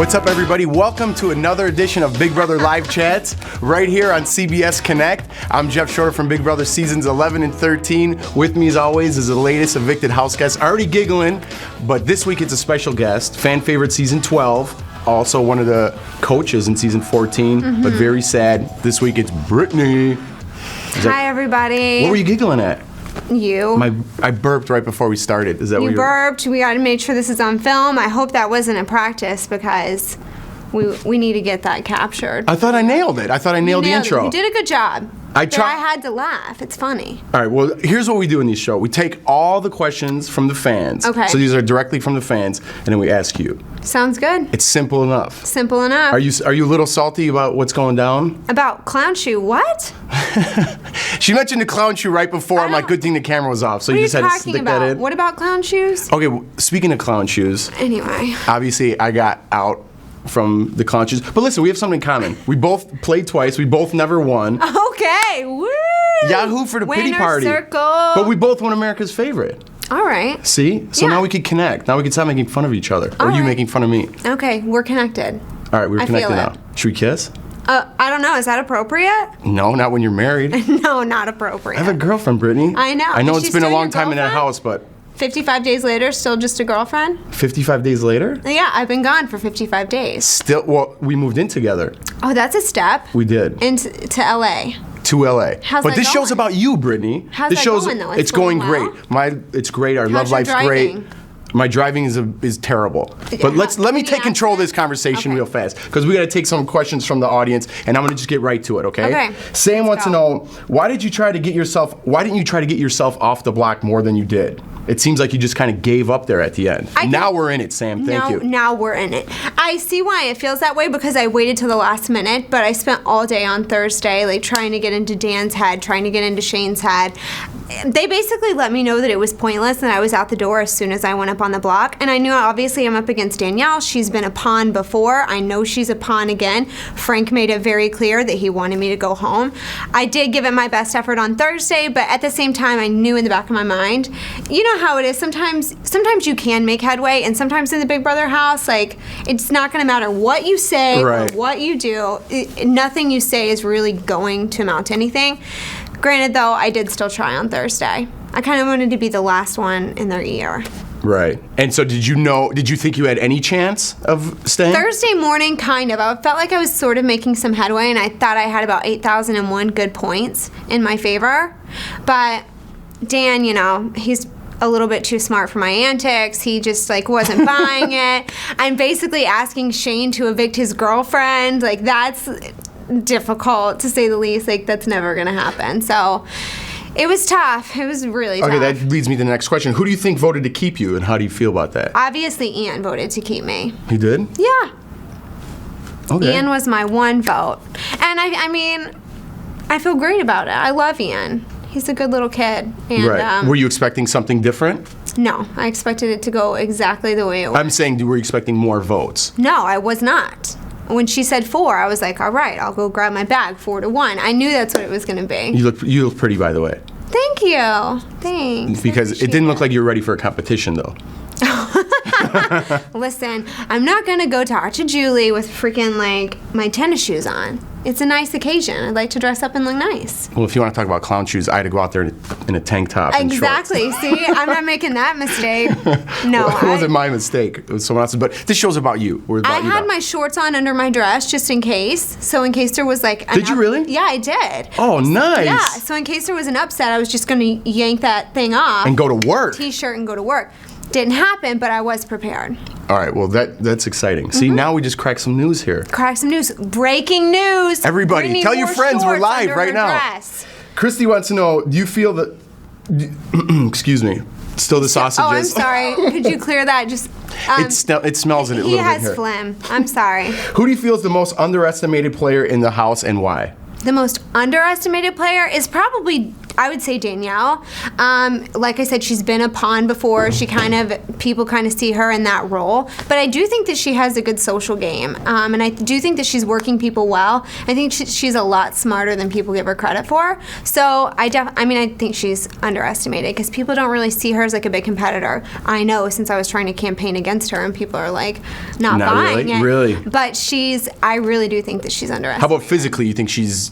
What's up, everybody? Welcome to another edition of Big Brother Live Chats right here on CBS Connect. I'm Jeff Shorter from Big Brother Seasons 11 and 13. With me, as always, is the latest evicted house guest, already giggling, but this week it's a special guest, fan favorite season 12, also one of the coaches in season 14, but very sad. This week it's Britney. Hi, everybody. What were you giggling at? You. I burped right before we started. Is that what you burped? We got to make sure this is on film. I hope that wasn't a practice because we need to get that captured. I thought I nailed it. I thought I nailed the intro. You did a good job. I had to laugh. It's funny. All right, well, here's what we do in this show. We take all the questions from the fans. Okay. So these are directly from the fans, and then we ask you. Sounds good. It's simple enough. Simple enough. Are you a little salty about what's going down? About clown shoe? What? She mentioned the clown shoe right before. I'm like, good thing the camera was off, so you just had to stick that in. What about clown shoes? Okay, well, speaking of clown shoes. Anyway. Obviously, I got out from the clown shoes. But listen, we have something in common. We both played twice. We both never won. Okay, woo! Yahoo for the pity party. Circle. But we both won America's Favorite. All right. See? So now we can connect. Now we can stop making fun of each other. Or you making fun of me. Okay, we're connected. All right, we're connected now. Should we kiss? I don't know. Is that appropriate? No, not when you're married. No, not appropriate. I have a girlfriend, Brittany. I know. I know it's been a long time in that house, but... 55 days later, still just a girlfriend? 55 days later? Yeah, I've been gone for 55 days. Still, well, we moved in together. Oh, that's a step. We did. To LA. To LA. How's but that this going? show's about you, Brittany. How's this that show's going, though? It's going well? great. It's great. Our love your life's driving? great. My driving is terrible. But let me take control of this conversation real fast, because we got to take some questions from the audience, and I'm going to just get right to it, okay? Okay. Sam wants to know, why didn't you try to get yourself off the block more than you did? It seems like you just kind of gave up there at the end. Now we're in it, Sam. Thank you. Now we're in it. I see why it feels that way, because I waited till the last minute, but I spent all day on Thursday like trying to get into Dan's head, trying to get into Shane's head. They basically let me know that it was pointless and I was out the door as soon as I went up on the block. And I knew, obviously, I'm up against Danielle. She's been a pawn before. I know she's a pawn again. Frank made it very clear that he wanted me to go home. I did give it my best effort on Thursday, but at the same time, I knew in the back of my mind, you know how it is. Sometimes you can make headway, and sometimes in the Big Brother house, like, it's not going to matter what you say or what you do. Nothing you say is really going to amount to anything. Granted, though, I did still try on Thursday. I kind of wanted to be the last one in their ear. Right. And so did you think you had any chance of staying? Thursday morning, kind of. I felt like I was sort of making some headway, and I thought I had about 8,001 good points in my favor. But Dan, he's a little bit too smart for my antics. He just wasn't buying it. I'm basically asking Shane to evict his girlfriend. That's difficult, to say the least. That's never gonna happen. So it was tough. It was really tough. Okay, that leads me to the next question. Who do you think voted to keep you, and how do you feel about that? Obviously, Ian voted to keep me. He did? Yeah. Okay. Ian was my one vote. And I mean, I feel great about it. I love Ian. He's a good little kid. And, right. Were you expecting something different? No, I expected it to go exactly the way it was. I'm saying, were you expecting more votes? No, I was not. When she said 4, I was like, all right, I'll go grab my bag, 4-1. I knew that's what it was going to be. You look pretty, by the way. Thank you. Thanks. Because it didn't look like you were ready for a competition, though. Listen, I'm not going to go to Arch and Julie with freaking, my tennis shoes on. It's a nice occasion. I'd like to dress up and look nice. Well, if you want to talk about clown shoes, I had to go out there in a tank top and exactly. shorts. See? I'm not making that mistake. No. Well, it wasn't my mistake. It was someone else's. But this show's about you. I had my shorts on under my dress just in case. So in case there was Did you really? Yeah, I did. Oh, nice. Yeah. So in case there was an upset, I was just going to yank that thing off. And go to work. T-shirt and go to work. Didn't happen, but I was prepared. All right, well, that's exciting. See, now we just cracked some news here. Crack some news. Breaking news. Everybody, Brittany tell your friends we're live right now. Dress. Christy wants to know, do you feel that... excuse me. Still the sausages. Oh, I'm sorry. Could you clear that? Just... it smells in it a little bit here. He has phlegm. I'm sorry. Who do you feel is the most underestimated player in the house, and why? The most underestimated player is probably I would say Danielle. Like I said, she's been a pawn before. People kind of see her in that role. But I do think that she has a good social game. And I do think that she's working people well. I think she's a lot smarter than people give her credit for. So I think she's underestimated because people don't really see her as like a big competitor. I know, since I was trying to campaign against her and people are like not buying it. Really? But I really do think that she's underestimated. How about physically? You think she's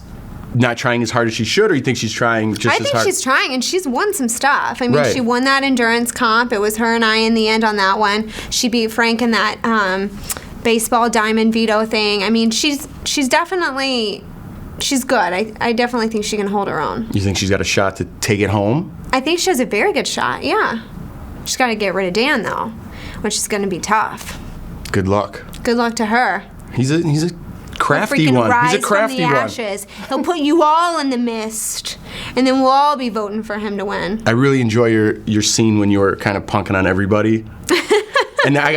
not trying as hard as she should, or you think she's trying just as hard? I think she's trying, and she's won some stuff. I mean, Right. She won that endurance comp. It was her and I in the end on that one. She beat Frank in that baseball diamond veto thing. I mean, she's definitely, she's good. I definitely think she can hold her own. You think she's got a shot to take it home? I think she has a very good shot, yeah. She's got to get rid of Dan, though, which is going to be tough. Good luck. Good luck to her. He's a crafty He'll freaking one. rise He's a crafty from the one. ashes. He'll put you all in the mist, and then we'll all be voting for him to win. I really enjoy your scene when you were kind of punking on everybody. And I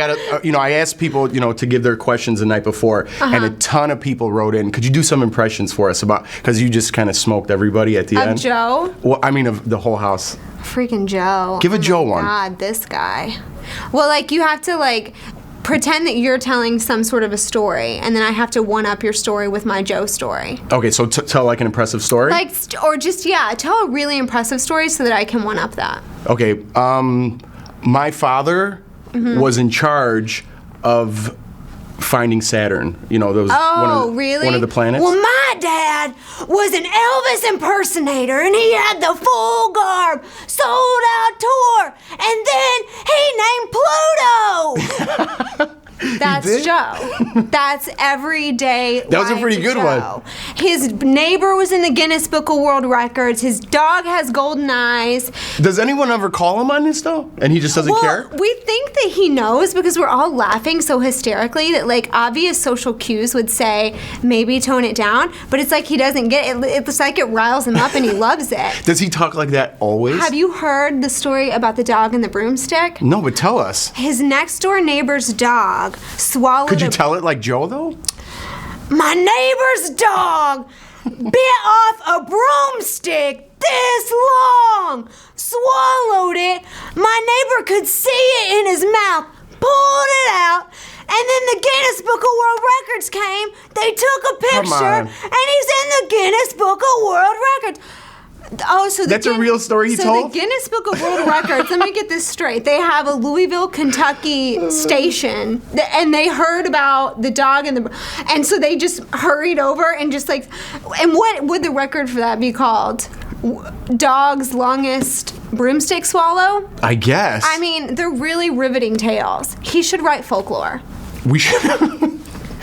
I asked people, to give their questions the night before, and a ton of people wrote in. Could you do some impressions for us because you just kind of smoked everybody at the end? Of Joe? Well, I mean, of the whole house. Freaking Joe. Give a Joe one. God, this guy. Well, you have to, pretend that you're telling some sort of a story, and then I have to one-up your story with my Joe story. Okay, so tell an impressive story? Tell a really impressive story so that I can one-up that. Okay, my father was in charge of finding Saturn. Really? One of the planets. Well, my dad was an Elvis impersonator, and he had the full garb, sold out tour, and then he named Pluto. That's Joe. That's everyday. That was a pretty good Joe. one. His neighbor was in the Guinness Book of World Records. His dog has golden eyes. Does anyone ever call him on this though? And he just doesn't care? We think that he knows because we're all laughing so hysterically that obvious social cues would say maybe tone it down, but it's like he doesn't get it. It's like it riles him up and he loves it. Does he talk like that always? Have you heard the story about the dog and the broomstick? No, but tell us. His next door neighbor's dog swallowed. Could you tell it like Joe though? My neighbor's dog bit off a broomstick this long, swallowed it. My neighbor could see it in his mouth, pulled it out, and then the Guinness Book of World Records came. They took a picture, and he's in the Guinness Book of World Records. Oh, so that's a real story he told? So the Guinness Book of World Records, let me get this straight. They have a Louisville, Kentucky station, and they heard about the dog and so they just hurried over and just and what would the record for that be called? Dog's longest broomstick swallow? I guess. I mean, they're really riveting tales. He should write folklore. We should.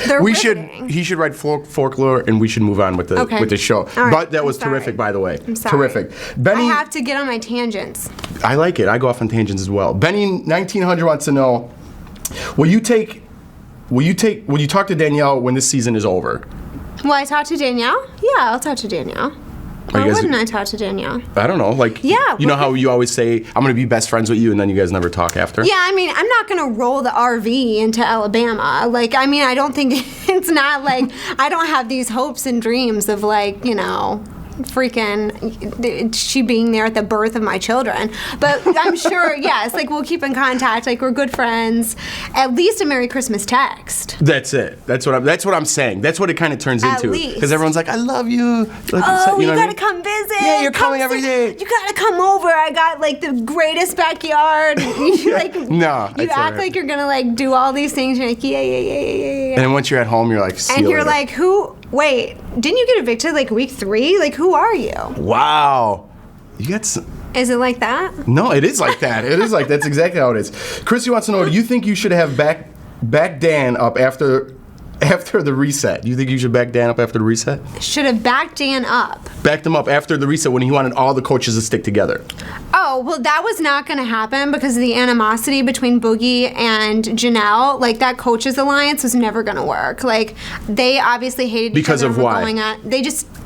Riveting. He should write folklore, and we should move on with the show. Right. But that was terrific, by the way. I'm sorry. Terrific. Benny, I have to get on my tangents. I like it. I go off on tangents as well. Benny 1900 wants to know: Will you talk to Danielle when this season is over? Will I talk to Danielle? Yeah, I'll talk to Danielle. Why wouldn't I talk to Danielle? I don't know. Yeah, you know how you always say, I'm going to be best friends with you, and then you guys never talk after? Yeah, I mean, I'm not going to roll the RV into Alabama. I don't think it's not I don't have these hopes and dreams of freaking she being there at the birth of my children. But I'm sure, yes, we'll keep in contact. We're good friends. At least a Merry Christmas text. That's it. That's what I'm saying. That's what it kind of turns into. Because everyone's like, I love you. You gotta come visit. Yeah, you're coming every day. You gotta come over. I got the greatest backyard. You act like you're gonna do all these things. You're like, yeah. And then once you're at home, you're like, see and you you're later. like, who? Wait, didn't you get evicted week 3? Who are you? Wow. You got some. Is it like that? No, it is like that. That's exactly how it is. Chrissy wants to know, do you think you should have back Dan up after the reset? Do you think you should back Dan up after the reset? Should have backed Dan up. Backed him up after the reset when he wanted all the coaches to stick together. Oh, well, that was not going to happen because of the animosity between Boogie and Janelle. That coaches alliance was never going to work. They obviously hated each other. Because of why?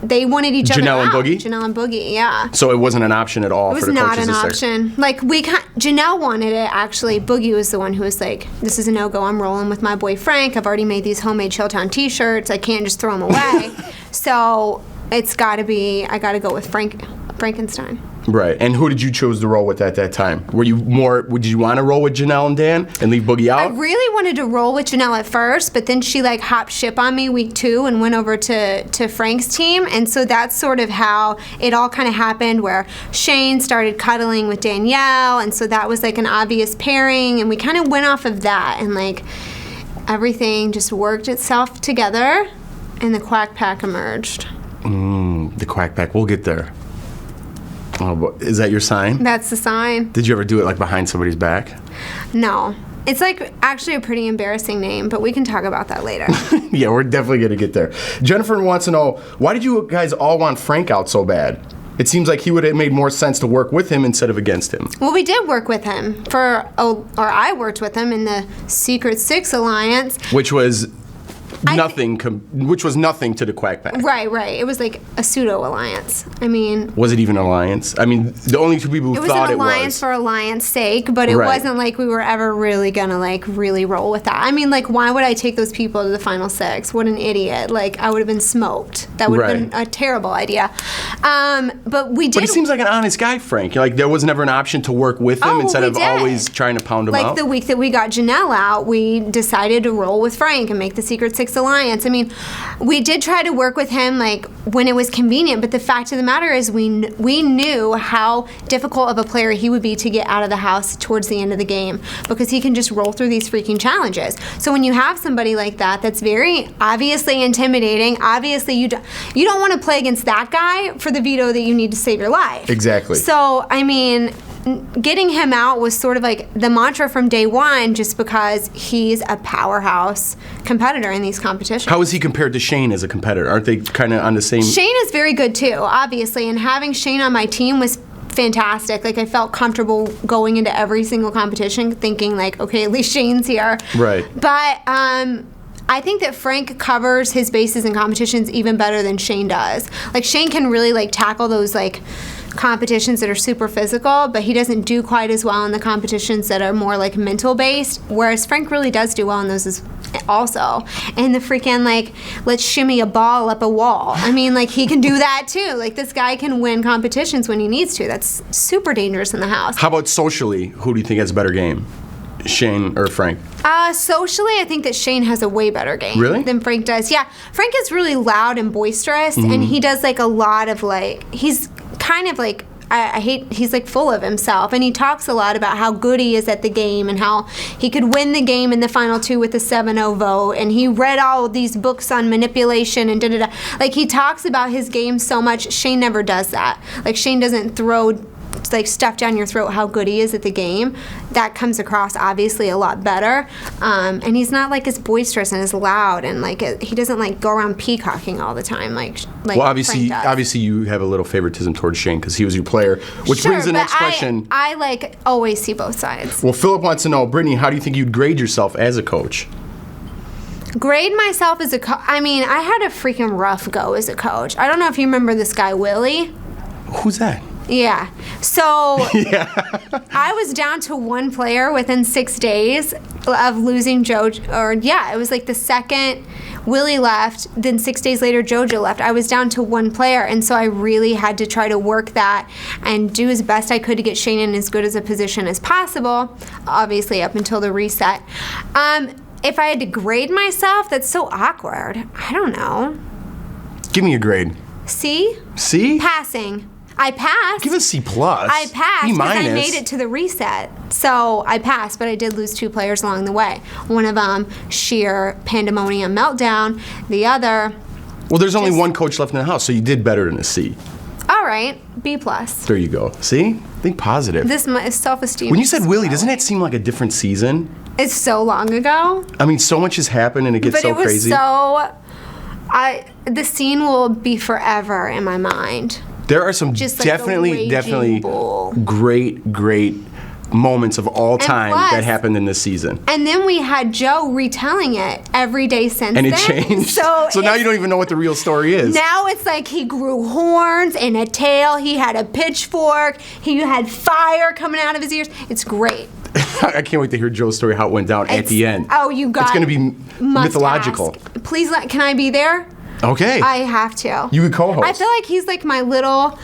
They wanted each other Janelle out. and Boogie? Janelle and Boogie, yeah. So it wasn't an option at all for the coaches to stick. It was not an option. Janelle wanted it, actually. Boogie was the one who was like, this is a no-go. I'm rolling with my boy Frank. I've already made these homemade Chilltown t-shirts. I can't just throw them away. So it's got to be, I got to go with Frank Frankenstein. Right. And who did you choose to roll with at that time? Did you want to roll with Janelle and Dan and leave Boogie out? I really wanted to roll with Janelle at first, but then she like hopped ship on me week 2 and went over to Frank's team. And so that's sort of how it all kind of happened, where Shane started cuddling with Danielle. And so that was like an obvious pairing. And we kind of went off of that. And like everything just worked itself together and the Quack Pack emerged. The Quack Pack. We'll get there. Oh, is that your sign? That's the sign. Did you ever do it like behind somebody's back? No. It's like actually a pretty embarrassing name, but we can talk about that later. Yeah, we're definitely going to get there. Jennifer wants to know, why did you guys all want Frank out so bad? It seems like he would have made more sense to work with him instead of against him. Well, we did work with him I worked with him in the Secret Six Alliance. Which was nothing to the Quack Pack. Right. It was like a pseudo alliance. I mean, was it even an alliance? I mean, the only two people who thought it was. It was an alliance for alliance sake, but it wasn't like we were ever really gonna like really roll with that. I mean, like, why would I take those people to the final 6? What an idiot! Like, I would have been smoked. That would have been a terrible idea. But we did. But he seems like an honest guy, Frank. Like, there was never an option to work with him instead of always trying to pound him out. Like the week that we got Janelle out, we decided to roll with Frank and make the Secret Six Alliance. I mean, we did try to work with him like when it was convenient, but the fact of the matter is we knew how difficult of a player he would be to get out of the house towards the end of the game, because he can just roll through these freaking challenges. So when you have somebody like that that's very obviously intimidating, obviously you don't want to play against that guy for the veto that you need to save your life. Exactly. So, I mean, getting him out was sort of like the mantra from day one, just because he's a powerhouse competitor in these competitions. How is he compared to Shane as a competitor? Aren't they kind of on the same? Shane is very good too, obviously, and having Shane on my team was fantastic. Like, I felt comfortable going into every single competition thinking like, okay, at least Shane's here. Right. But I think that Frank covers his bases in competitions even better than Shane does. Like, Shane can really like tackle those like competitions that are super physical, but he doesn't do quite as well in the competitions that are more like mental based, whereas Frank really does do well in those also. And the freaking like, let's shimmy a ball up a wall. I mean, like, he can do that too. Like, this guy can win competitions when he needs to. That's super dangerous in the house. How about socially? Who do you think has a better game? Shane or Frank? Socially, I think that Shane has a way better game than Frank does. Yeah, Frank is really loud and boisterous, and he does like a lot of like, he's kind of like, he's like full of himself, and he talks a lot about how good he is at the game and how he could win the game in the final 2 with a 7-0 vote, and he read all these books on manipulation and da-da-da. Like, he talks about his game so much. Shane never does that. Like, Shane doesn't throw like stuff down your throat how good he is at the game. That comes across obviously a lot better, and he's not like as boisterous and as loud, and like he doesn't like go around peacocking all the time like well, obviously you have a little favoritism towards Shane because he was your player, which brings the next question. I like always see both sides. Well, Philip wants to know, Brittany, how do you think you'd grade yourself as a coach? Grade myself as a coach? I mean, I had a freaking rough go as a coach. I don't know if you remember this guy Willie. Who's that? Yeah. So I was down to 1 player within 6 days of losing JoJo. It was like the second Willie left, then 6 days later JoJo left. I was down to 1 player, and so I really had to try to work that and do as best I could to get Shane in as good as a position as possible, obviously up until the reset. If I had to grade myself, that's so awkward. I don't know. Give me a grade. C? C? Passing. I passed. Give a C+. I passed B-. because I made it to the reset. So I passed, but I did lose 2 players along the way. One of them, sheer pandemonium meltdown. The other... Well, there's only 1 coach left in the house, so you did better than a C. All right, B+. There you go. See? Think positive. This self-esteem. When you said Willie, doesn't that seem like a different season? It's so long ago. I mean, so much has happened and it gets so crazy. But it was the scene will be forever in my mind. There are some just like definitely great moments of all time that happened in this season. And then we had Joe retelling it every day since and then. And it changed. So now you don't even know what the real story is. Now it's like he grew horns and a tail. He had a pitchfork. He had fire coming out of his ears. It's great. I can't wait to hear Joe's story, how it went down at the end. Oh, you got It's going to be mythological. Please, can I be there? Okay. I have to. You could co-host. I feel like he's like my little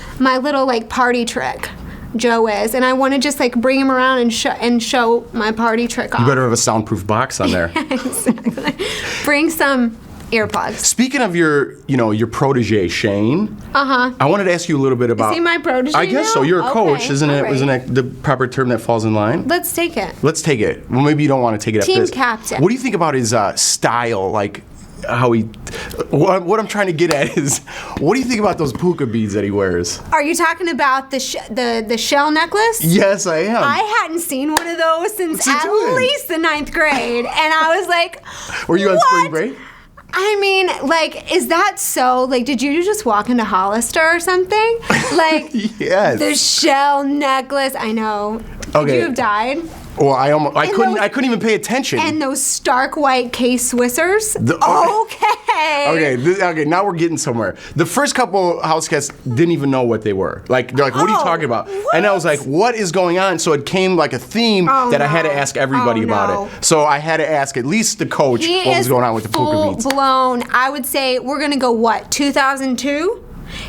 like party trick. Joe is, and I want to just like bring him around and show my party trick off. You better have a soundproof box on there. Exactly. Bring some earplugs. Speaking of your protege, Shane. I wanted to ask you a little bit about. Is he my protege? I guess now? so. You're a coach, Okay, isn't it? all Isn't right. that the proper term that falls in line? Let's take it. Let's take it. Well, maybe you don't want to take it Team after this. captain. What do you think about his style? Like how he. What I'm trying to get at is, what do you think about those puka beads that he wears? Are you talking about the shell necklace? Yes, I am. I hadn't seen one of those since What's he at doing? least the 9th grade, and I was like, Were you on what? spring break? I mean, like, is that so? Like, did you just walk into Hollister or something? Like, Yes. the shell necklace. I know. Could Okay. you have died? Well, I those- couldn't even pay attention. And those stark white K-Swissers. Okay, okay, now we're getting somewhere. The first couple house guests didn't even know what they were. Like, they're like, what are you Oh, talking about? what? And I was like, what is going on? So it came like a theme that I had to no. ask everybody Oh, about no. it. So I had to ask at least the coach He what was is going on with the puka beads. full blown. I would say we're gonna go what 2002.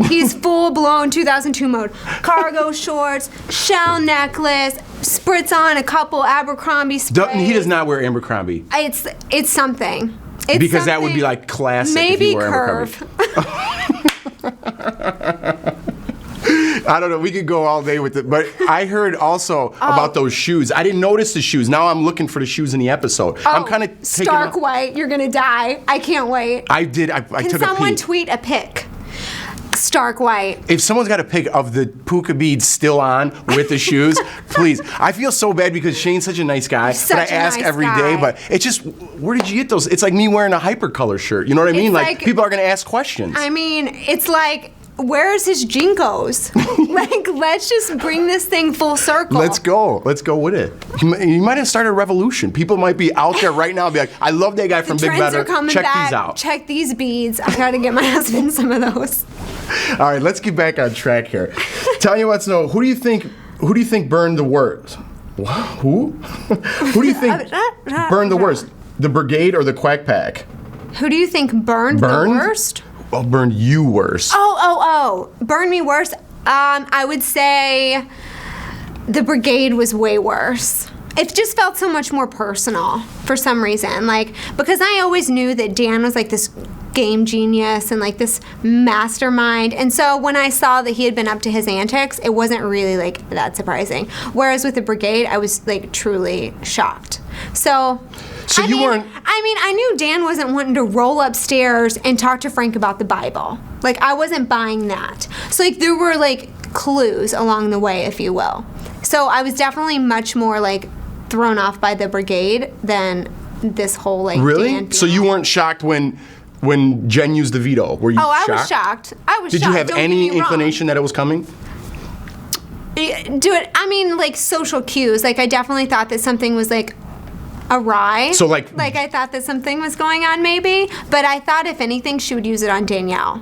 He's full blown 2002 mode. Cargo shorts, shell necklace, spritz on a couple Abercrombie sprays. He does not wear Abercrombie. It's something. It's Because that would something- be like classic maybe if you wore curve. Abercrombie. I don't know. We could go all day with it, but I heard also about those shoes. I didn't notice the shoes. Now I'm looking for the shoes in the episode. I'm kind of taking. Stark white. You're gonna die. I can't wait. I did. I Can took a someone peek. tweet a pic? Stark white. If someone's got a pic of the puka beads still on with the shoes, please. I feel so bad because Shane's such a nice guy, Such but I a ask nice every guy. day. But it's just, where did you get those? It's like me wearing a hypercolor shirt. You know what I mean? It's Like like- people are gonna ask questions. I mean, it's like, where's his Jinkos? Like, let's just bring this thing full circle. Let's go. Let's go with it. You might have started a revolution. People might be out there right now and be like, I love that guy from Big Trends Better. are coming Check back. these out. Check these beads. I gotta get my husband some of those. All right, let's get back on track here. Tanya wants to know, who do you think burned the worst? Who? Who do you think burned the worst? The Brigade or the Quack Pack? Who do you think burned the Burned? worst? Well, burned you worse. Oh. Burned me worse? I would say the Brigade was way worse. It just felt so much more personal for some reason. Like, because I always knew that Dan was like this game genius and like this mastermind. And so when I saw that he had been up to his antics, it wasn't really like that surprising. Whereas with the Brigade, I was like truly shocked. So So you weren't- I knew Dan wasn't wanting to roll upstairs and talk to Frank about the Bible. Like, I wasn't buying that. So, like, there were, like, clues along the way, if you will. So I was definitely much more, like, thrown off by the Brigade than this whole, like, Really? Dan So you weren't shocked when Jen used the veto? Were you Oh, shocked? I was shocked. I was Did shocked. you have Don't get any me wrong. inclination that it was coming? Do it. I mean, like, social cues. Like, I definitely thought that something was, like, awry. So, like I thought that something was going on, maybe. But I thought, if anything, she would use it on Danielle.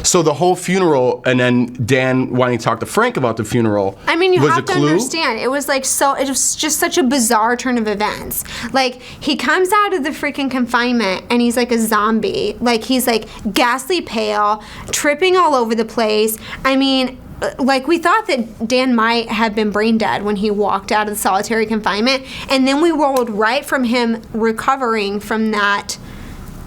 So the whole funeral, and then Dan wanting to talk to Frank about the funeral. I mean, you was have a to clue? understand. It was like it was just such a bizarre turn of events. Like, he comes out of the freaking confinement and he's like a zombie. Like, he's like ghastly pale, tripping all over the place. I mean, like, we thought that Dan might have been brain dead when he walked out of the solitary confinement. And then we rolled right from him recovering from that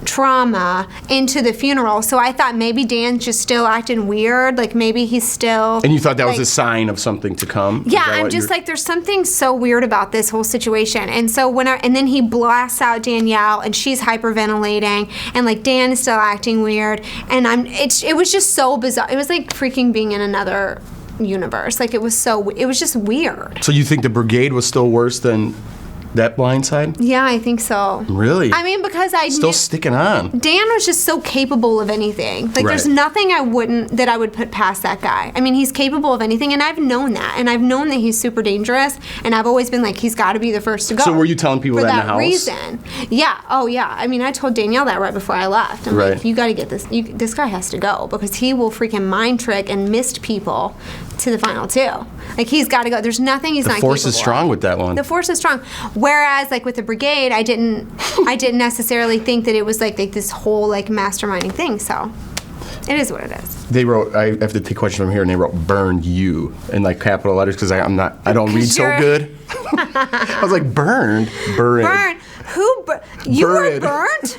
trauma into the funeral. So I thought maybe Dan's just still acting weird. Like, maybe he's still... And you thought that was like, a sign of something to come? Is yeah, that I'm what just you're- like, there's something so weird about this whole situation. And so and then he blasts out Danielle, and she's hyperventilating, and like Dan is still acting weird, and it was just so bizarre. It was like freaking being in another universe. Like, it was just weird. So you think the Brigade was still worse than that blind side? Yeah, I think so. Really? I mean, because I Still knew sticking on. Dan was just so capable of anything. Like, there's Right. nothing I would put past that guy. I mean, he's capable of anything, and I've known that. And I've known that he's super dangerous, and I've always been like, he's got to be the first to go. So were you telling people for that in the house? reason. Yeah. Oh, yeah. I mean, I told Danielle that right before I left. I'm Right. like, you got to get this. This guy has to go, because he will freaking mind trick and mist people to the final two. Like, he's got to go. There's nothing he's The not force capable is strong of. with that one. The force is strong. Whereas, like, with the Brigade, I didn't necessarily think that it was like this whole like masterminding thing. So It is what it is. They wrote, I have to take questions from here, and they wrote "burned you" in like capital letters because I don't read so good. I was like, burned? Burn? Who? You were burnt?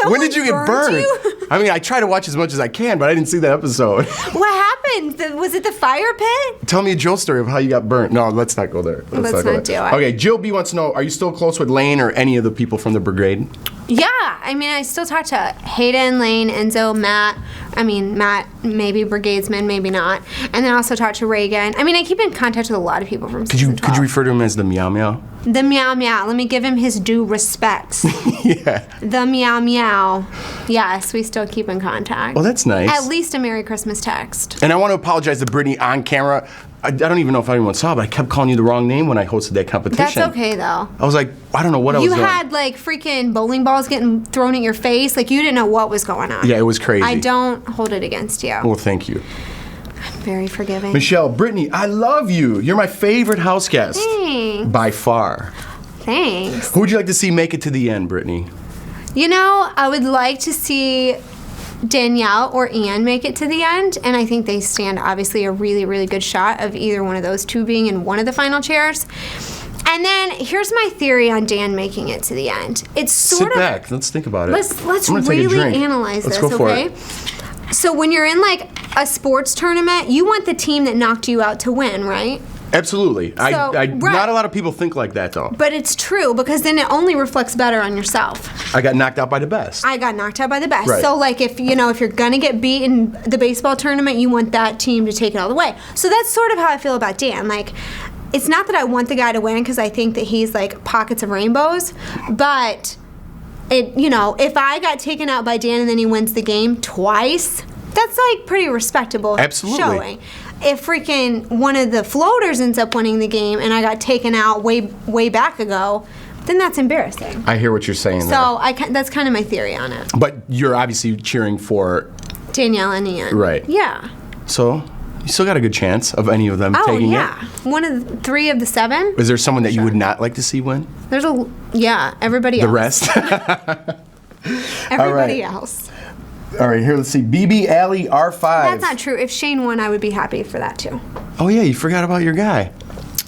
When did you get burned? I mean, I try to watch as much as I can, but I didn't see that episode. What happened? Was it the fire pit? Tell me a Jill story of how you got burnt. No, let's not go there. Let's not do it. Okay, Jill B wants to know, are you still close with Lane or any of the people from the brigade? Yeah, I mean, I still talk to Hayden, Lane, Enzo, Matt. I mean, Matt, maybe brigadesman, maybe not. And then I also talk to Reagan. I mean, I keep in contact with a lot of people from season 12. Could you refer to him as the Meow Meow? The Meow Meow. Let me give him his due respects. Yeah. The Meow Meow. Yes, we still keep in contact. Well, that's nice. At least a Merry Christmas text. And I want to apologize to Britney on camera. I don't even know if anyone saw, but I kept calling you the wrong name when I hosted that competition. That's okay, though. I was like, I don't know what I was doing. You had, like, freaking bowling balls getting thrown at your face. Like, you didn't know what was going on. Yeah, it was crazy. I don't hold it against you. Well, thank you. I'm very forgiving. Michelle, Brittany, I love you. You're my favorite house guest. Thanks. By far. Thanks. Who would you like to see make it to the end, Brittany? You know, I would like to see Danielle or Ann make it to the end, and I think they stand obviously a really, really good shot of either one of those two being in one of the final chairs. And then here's my theory on Dan making it to the end. It's sort Sit back. Let's think about it. Let's I'm gonna take a really drink. analyze Let's this, go for okay? it. So when you're in like a sports tournament, you want the team that knocked you out to win, right? Absolutely. Right. Not a lot of people think like that, though. But it's true, because then it only reflects better on yourself. I got knocked out by the best. I got knocked out by the best. Right. So, like, if you're gonna get beat in the baseball tournament, you want that team to take it all the way. So that's sort of how I feel about Dan. Like, it's not that I want the guy to win because I think that he's like pockets of rainbows, but if I got taken out by Dan and then he wins the game twice, that's like pretty respectable. Absolutely. Showing. If freaking one of the floaters ends up winning the game and I got taken out way back ago, then that's embarrassing. I hear what you're saying. So that's kind of my theory on it. But you're obviously cheering for Danielle and Ian. Right. Yeah. So you still got a good chance of any of them taking it. One of the 3 of the 7. Is there someone that you would not like to see win? Everybody The else. rest? Everybody else. All right, here, let's see. BB Alley R5. That's not true. If Shane won, I would be happy for that too. Oh, yeah, you forgot about your guy.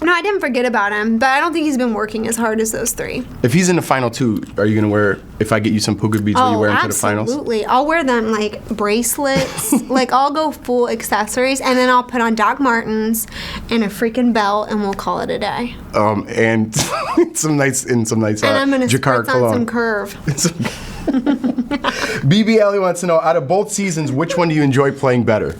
No, I didn't forget about him, but I don't think he's been working as hard as those 3. If he's in the final 2, are you going to wear, if I get you some Puka Beats, will you wear them to the finals? Absolutely. I'll wear them like bracelets. Like, I'll go full accessories, and then I'll put on Doc Martens and a freaking belt, and we'll call it a day. And some nice And I'm going to Jacquard spritz on cologne. some curve. BB Alley wants to know, out of both seasons, which one do you enjoy playing better?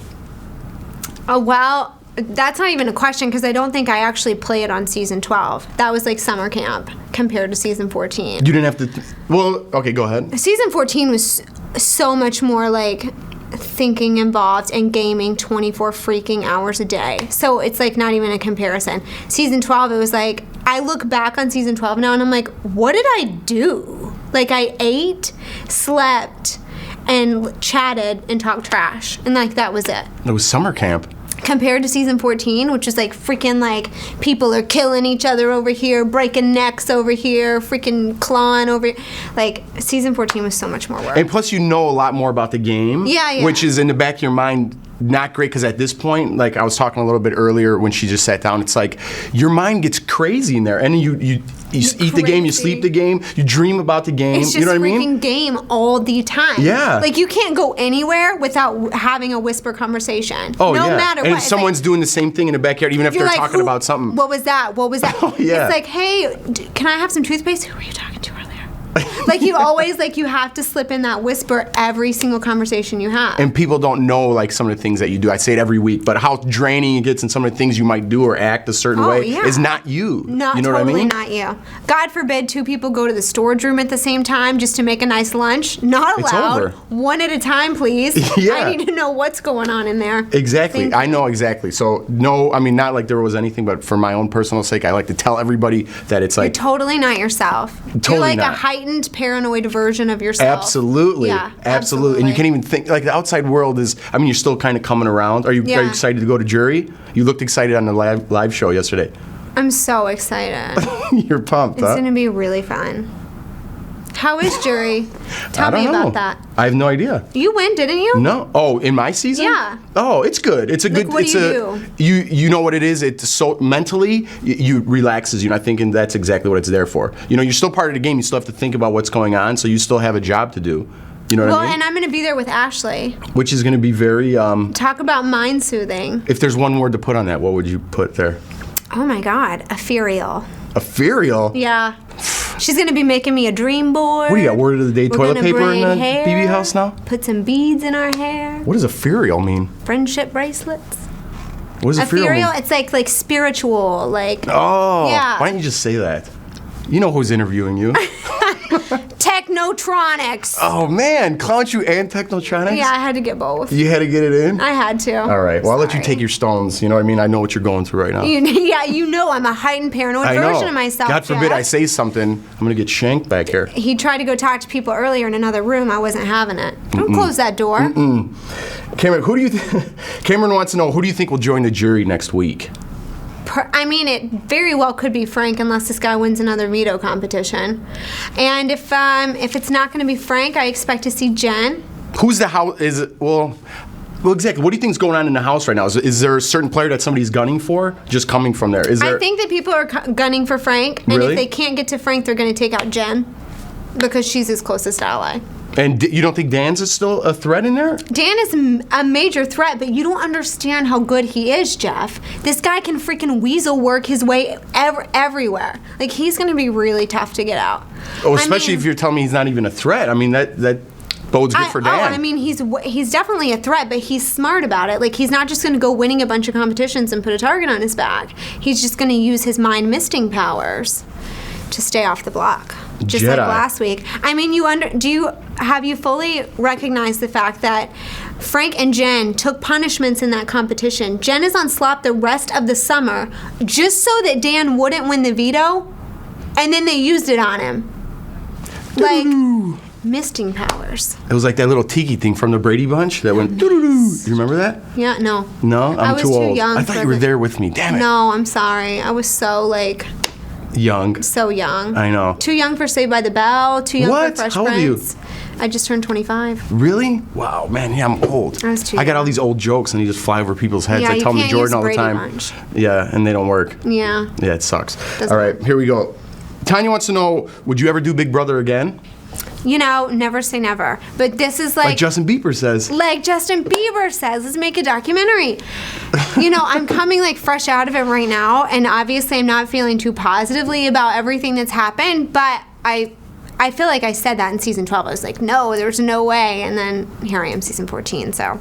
Oh, well, that's not even a question because I don't think I actually played on season 12. That was like summer camp compared to season 14. You didn't have to... well, okay, go ahead. Season 14 was so much more like thinking involved and gaming 24 freaking hours a day. So it's like not even a comparison. Season 12, it was like, I look back on season 12 now and I'm like, what did I do? Like, I ate, slept, and chatted and talked trash. And like, that was it. It was summer camp. Compared to season 14, which is like freaking like people are killing each other over here, breaking necks over here, freaking clawing over here. Like, season 14 was so much more work. And plus, you know a lot more about the game. Yeah. Which is in the back of your mind not great, because at this point, like I was talking a little bit earlier when she just sat down, it's like your mind gets crazy in there, and you eat the game, you sleep the game, you dream about the game. It's just you know what I freaking mean? game all the time. Yeah. Like, you can't go anywhere without having a whisper conversation. Oh, no yeah. matter and what. someone's doing the same thing in the backyard, even if You're they're like, talking about something. What was that? What was that? Oh, yeah. It's like, hey, can I have some toothpaste? Who were you talking to earlier? Like, you always, like, you have to slip in that whisper every single conversation you have. And people don't know, like, some of the things that you do. I say it every week, but how draining it gets in some of the things you might do or act a certain way is not you. Not you know totally what I mean? not you. God forbid 2 people go to the storage room at the same time just to make a nice lunch. Not It's allowed. over. 1 at a time, please. Yeah. I need to know what's going on in there. Exactly. I know exactly. So, no, I mean, not like there was anything, but for my own personal sake, I like to tell everybody that it's like... You're totally not yourself. Totally You're like not. a heightened, paranoid version of yourself. Absolutely. Yeah, absolutely. And you can't even think, like, the outside world is, I mean, you're still kind of coming around. Are you excited to go to jury? You looked excited on the live show yesterday. I'm so excited. You're pumped, It's huh? going to be really fun. How is jury? Tell I don't me know. about that. I have no idea. You win, didn't you? No. Oh, in my season? Yeah. Oh, it's good. It's a Like, good. what it's do you know what it is. It's so mentally you relaxes you. And I think and that's exactly what it's there for. You know, you're still part of the game. You still have to think about what's going on. So you still have a job to do. You know what Well, I mean? and I'm going to be there with Ashley. Which is going to be very. Talk about mind soothing. If there's one word to put on that, what would you put there? Oh my God, ethereal. Ethereal. Yeah. She's going to be making me a dream board. What do you got? Word of the day? We're Toilet gonna paper in the braid hair, BB house now? Put some beads in our hair. What does ethereal mean? Friendship bracelets. What does ethereal Ethereal, mean? it's like spiritual, like Oh. Yeah. Why don't you just say that? You know who's interviewing you. technotronics. Oh man, Clown You and Technotronics? Yeah, I had to get both. You had to get it in? I had to. All right. Well, I'll let you Sorry. take your stones. You know what I mean? I know what you're going through right now. Yeah, you know I'm a heightened paranoid I know. version of myself. God forbid Jeff. I say something, I'm going to get shanked back here. He tried to go talk to people earlier in another room. I wasn't having it. Don't close that door. Cameron, who do you Cameron wants to know, who do you think will join the jury next week? I mean, it very well could be Frank unless this guy wins another veto competition. And if it's not going to be Frank, I expect to see Jen. Who's the house? Is it, well, exactly. What do you think's going on in the house right now? Is there a certain player that somebody's gunning for? Just coming from there? Is there? I think that people are gunning for Frank, and Really? if they can't get to Frank, they're going to take out Jen because she's his closest ally. And you don't think Dan's is still a threat in there? Dan is a major threat, but you don't understand how good he is, Jeff. This guy can freaking weasel work his way everywhere. Like, he's going to be really tough to get out. Oh, especially if you're telling me he's not even a threat. I mean, that bodes good for Dan. Oh, I mean, he's definitely a threat, but he's smart about it. Like, he's not just going to go winning a bunch of competitions and put a target on his back. He's just going to use his mind misting powers to stay off the block. Just Jedi. like last week. I mean, have you fully recognized the fact that Frank and Jen took punishments in that competition? Jen is on slop the rest of the summer just so that Dan wouldn't win the veto, and then they used it on him. Like, misting powers. It was like that little tiki thing from the Brady Bunch that went doo-doo-doo. You remember that? Yeah, no. No? I I'm was too too old. young I thought for you were the- there with me. Damn it. No, I'm sorry. I was so, Young. so young. I know. Too young for Saved by the Bell, too young What? for Fresh How old are you? Prince. I just turned 25. Really? Wow, man, yeah, I'm old. I was too got all young. these old jokes and they just fly over people's heads. Yeah, I you tell them to can't Jordan use all the Brady time. Bunch. Yeah, and they don't work. Yeah. Yeah, it sucks. Doesn't All right, work. here we go. Tanya wants to know, would you ever do Big Brother again? You know, never say never. But this is like Justin Bieber says. like Justin Bieber says, let's make a documentary. You know, I'm coming like fresh out of it right now, and obviously I'm not feeling too positively about everything that's happened, but I feel like I said that in season 12. I was like, no, there's no way. And then here I am, season 14. So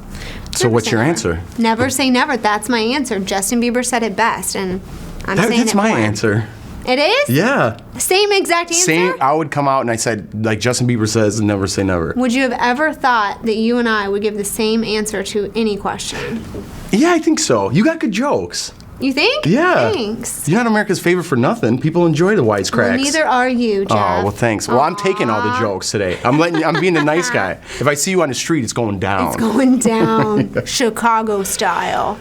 never what's say your never. answer? Never say never. That's my answer. Justin Bieber said it best, and I'm saying That's it my for him. answer. It is? Yeah. Same exact answer? Same. I would come out and I said, like Justin Bieber says, never say never. Would you have ever thought that you and I would give the same answer to any question? Yeah, I think so. You got good jokes. You think? Yeah. Thanks. You're not America's favorite for nothing. People enjoy the wisecracks. Well, neither are you, Jeff. Oh, well, thanks. Well, I'm taking all the jokes today. I'm being the nice guy. If I see you on the street, it's going down. It's going down, Chicago style.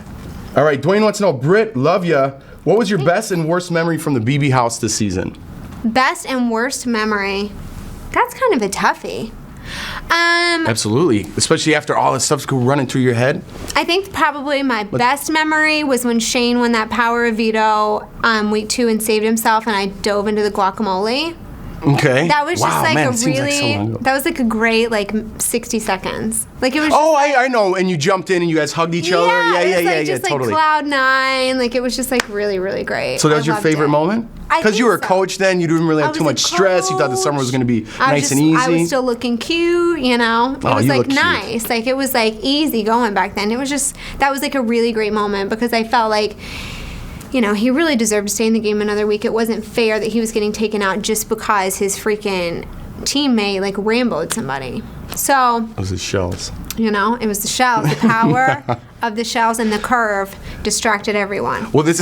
All right, Dwayne wants to know, Britt, love ya. What was your best and worst memory from the BB house this season? Best and worst memory. That's kind of a toughie. Absolutely, especially after all this stuff's running through your head. I think probably my best memory was when Shane won that power of veto week 2 and saved himself, and I dove into the guacamole. Okay. That was just Wow, like man, a it seems like so really, long ago. that was like a great 60 seconds. Like it was. Oh, I know. And you jumped in and you guys hugged each other. Yeah, it was like yeah, just totally. like cloud nine. Like it was just like really, really great. So that was I your loved favorite it. moment? I Because you think were a so. coach then, you didn't really I have too was a much stress. You thought the summer was going to be nice and easy. I was still looking cute, you know. It Oh, was you like look cute. nice. Like it was like easy going back then. It was just that was like a really great moment because I felt like, you know, he really deserved to stay in the game another week. It wasn't fair that he was getting taken out just because his freaking teammate like ramboed somebody. So, Those are shells. you know, it was the shells, the power of the shells and the curve distracted everyone. Well, this.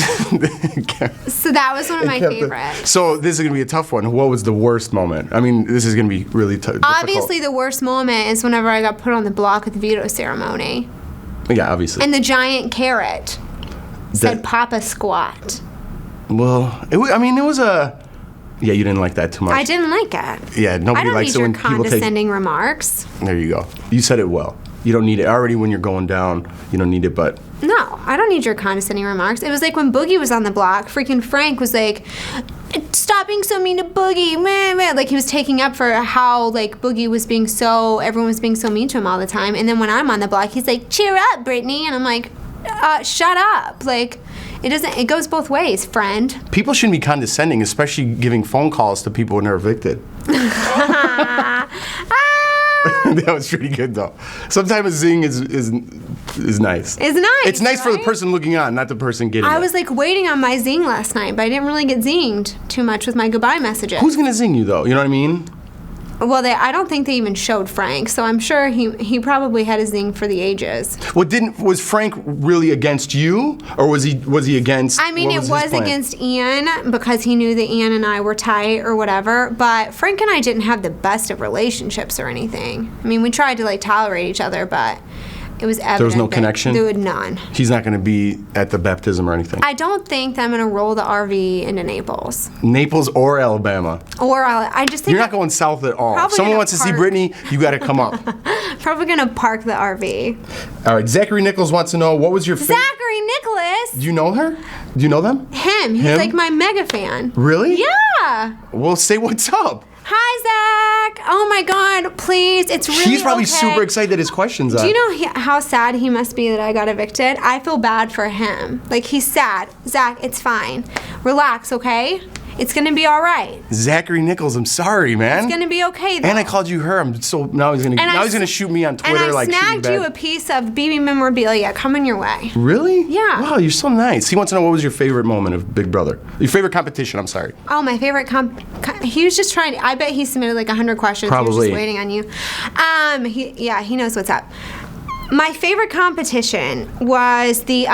So that was one of my favorites. So this is going to be a tough one. What was the worst moment? I mean, this is going to be really tough. Obviously, the worst moment is whenever I got put on the block at the veto ceremony. Yeah, obviously. And the giant carrot said That- Papa Squat. Well, it was a Yeah, you didn't like that too much. I didn't like it. Yeah, I nobody don't likes need it your when people take. condescending remarks. There you go. You said it well. You don't need it. Already when you're going down, you don't need it, but. No, I don't need your condescending remarks. It was like when Boogie was on the block, freaking Frank was like, stop being so mean to Boogie, meh, meh. Like he was taking up for how like Boogie was being so, everyone was being so mean to him all the time. And then when I'm on the block, he's like, cheer up, Britney. And I'm like, shut up. Like, it goes both ways, friend. People shouldn't be condescending, especially giving phone calls to people when they're evicted. That was pretty good though. Sometimes a zing is nice. It's nice. It's nice for the right? person looking on, not the person getting it. I was like waiting on my zing last night, but I didn't really get zinged too much with my goodbye messages. Who's gonna zing you though? You know what I mean? Well, I don't think they even showed Frank, so I'm sure he probably had a zing for the ages. Well, was Frank really against you, or was he against? I mean, what it his was plan? against Ian because he knew that Ian and I were tight or whatever. But Frank and I didn't have the best of relationships or anything. I mean, we tried to like tolerate each other, but it was evident There was no that connection? There was none. He's not gonna be at the baptism or anything. I don't think that I'm gonna roll the RV into Naples, Naples or Alabama. or I just think You're not going south at all. If Probably someone gonna wants to see park- Britney, you got to come up. probably gonna park the RV. All right, Zachary Nichols wants to know, what was your favorite? Zachary Nicholas, Do you know her? Do you know them? him. He's Him? like my mega fan. Really? Yeah. Well, say what's up. Hi, Zach. Oh my God, please. It's really He's probably okay. super excited that his questions Do you know how sad he must be that I got evicted? I feel bad for him. Like, he's sad. Zach, it's fine. Relax, okay? It's gonna be all right. Zachary Nichols, I'm sorry, man. It's gonna be okay, though. And I called you her. I'm so now he's gonna shoot me on Twitter and I like shooting snagged you a back. piece of BB memorabilia coming your way. Really? Yeah. Wow, you're so nice. He wants to know, what was your favorite moment of Big Brother? Your favorite competition? I'm sorry. Oh, my favorite he was just trying to, I bet he submitted like 100 questions. He was Probably. just waiting on you. He knows what's up. My favorite competition was the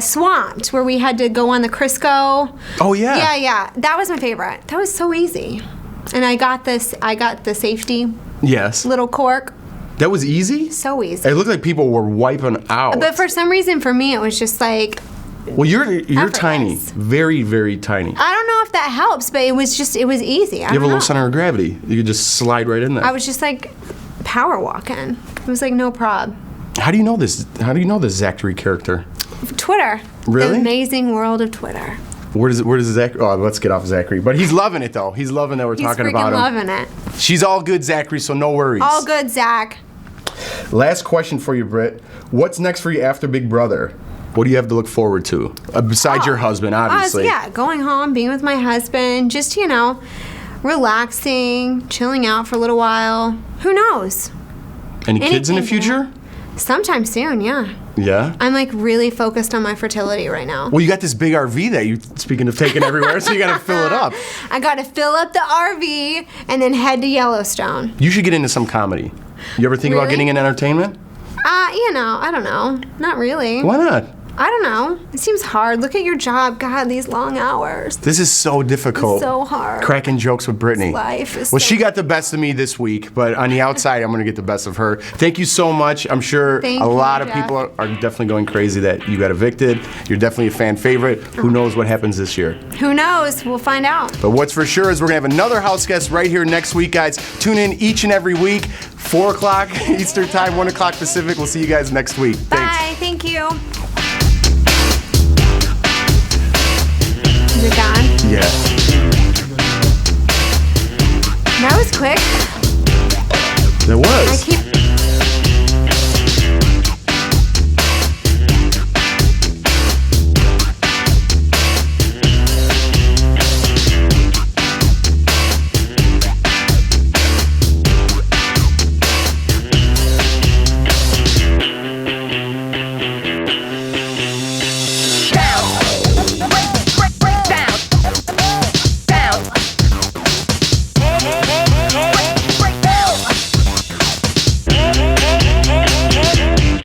Swamped, where we had to go on the Crisco. Oh yeah. Yeah. That was my favorite. That was so easy. And I got the safety Yes. little cork. That was easy. So easy. It looked like people were wiping out. But for some reason, for me, it was just like, Well, you're tiny, effortless. very, very tiny. I don't know if that helps, but it was easy. You have a low center of gravity. You could just slide right in there. I was just like power walking. It was like no prob. How do you know this? How do you know this Zachary character? Twitter. Really? The amazing world of Twitter. Where does Zachary? Oh, let's get off Zachary. But he's loving it though. He's loving that we're He's talking freaking about him. loving it. She's all good, Zachary. So no worries. All good, Zach. Last question for you, Britt. What's next for you after Big Brother? What do you have to look forward to besides your husband, obviously? Going home, being with my husband, just relaxing, chilling out for a little while. Who knows? Any kids in the Anything, future? Sometime soon, yeah. Yeah. I'm like really focused on my fertility right now. Well, you got this big RV that you speaking of taking everywhere, so you got to fill it up. I got to fill up the RV and then head to Yellowstone. You should get into some comedy. You ever think about Really? getting in entertainment? I don't know. Not really. Why not? I don't know. It seems hard. Look at your job. God, these long hours. This is so difficult. It's so hard. Cracking jokes with Britney. Life is Well, so she got the best of me this week, but on the outside, I'm going to get the best of her. Thank you so much. I'm sure Thank a lot you, of Jeff. people are definitely going crazy that you got evicted. You're definitely a fan favorite. Who knows what happens this year? Who knows? We'll find out. But what's for sure is we're going to have another house guest right here next week, guys. Tune in each and every week, 4 o'clock Eastern Time, 1 o'clock Pacific. We'll see you guys next week. Thanks. Bye. Thank you. Is it gone? Yeah. That was quick.